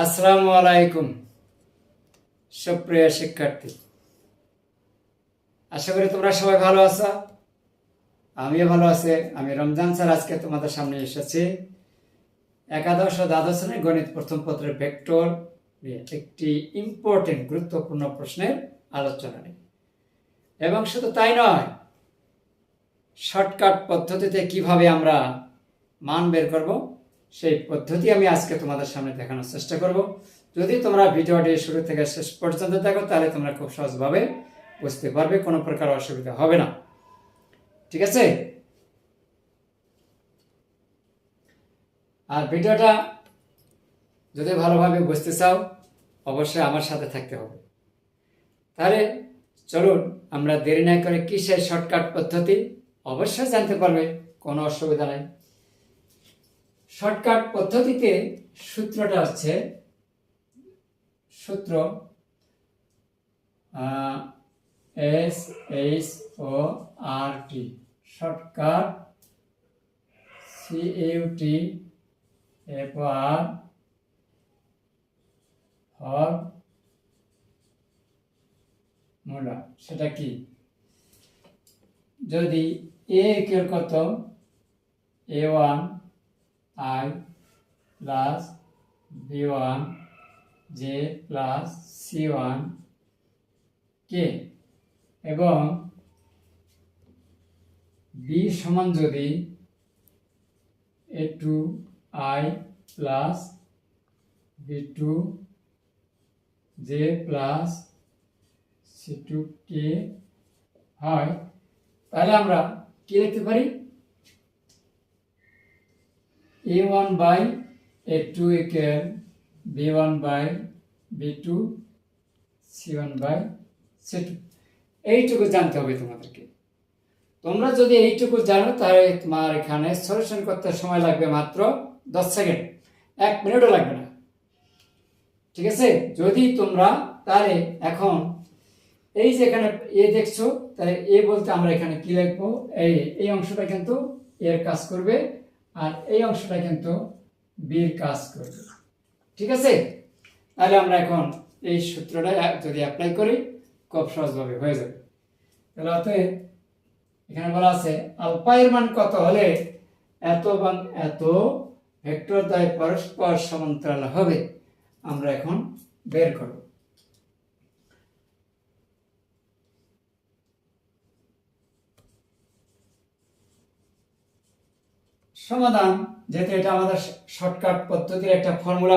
আসসালামু আলাইকুম সুপ্রিয় শিক্ষার্থী, আশা করি তোমরা সবাই ভালো আছো। আমিও ভালো আছি। আমি রমজান স্যার আজকে তোমাদের সামনে এসেছি একাদশ ও দ্বাদশ শ্রেণীর গণিত প্রথম পত্রের ভেক্টর নিয়ে একটি ইম্পর্টেন্ট গুরুত্বপূর্ণ প্রশ্নের আলোচনা নিয়ে। এবং শুধু তাই নয়, শর্টকাট পদ্ধতিতে কিভাবে আমরা মান বের করব সেই পদ্ধতি আমি আজকে তোমাদের সামনে দেখানোর চেষ্টা করব। যদি তোমরা ভিডিওটি শুরু থেকে শেষ পর্যন্ত দেখো তাহলে তোমরা খুব সহজভাবে বুঝতে পারবে, কোনো প্রকার অসুবিধা হবে না। ঠিক আছে? আর ভিডিওটা যদি ভালোভাবে বুঝতে চাও অবশ্যই আমার সাথে থাকতে হবে। তাহলে চলুন আমরা দেরি না করে কিসের শর্টকাট পদ্ধতি অবশ্যই জানতে পারবে, কোনো অসুবিধা নাই। শর্টকাট পদ্ধতিতে সূত্রটা হচ্ছে সূত্র SHORT, শর্টকাট CUT ফর্মুলা। সেটা কি? যদি A ইকুয়াল কত A1 I plus B1 J plus C1 K এবং B সমান যদি A2 I plus B2 J plus C2 K হয়, তাহলে আমরা কি লিখতে পারি? A1 by A2 equal B1 by B2 C1 by C2। এইটুকু জানতে হবে তোমাদেরকে। তোমরা যদি এইটুকু জানো তাহলে তোমার এখানে সলিউশন করতে সময় লাগবে মাত্র 10 সেকেন্ড, 1 মিনিটও লাগবে না। ঠিক আছে? যদি তোমরা তাহলে এখন এই যে এখানে এ দেখছো, তাহলে এ বলতে আমরা এখানে কি লিখবো? এই অংশটা কিন্তু এর কাজ করবে আর এই অংশটা কিন্তু বির কাজ করবে। ঠিক আছে? তাহলে আমরা এখন এই সূত্রটা যদি অ্যাপ্লাই করি খুব সহজভাবে হয়ে যাবে। তাহলে অতএব এখানে বলা আছে আলফা এর মান কত হলে এত এবং এত ভেক্টর দ্বয় পরস্পর সমান্তরাল হবে, আমরা এখন বের করব। সমাধান, যেহেতু এটা আমাদের শর্টকাট পদ্ধতির একটা ফর্মুলা।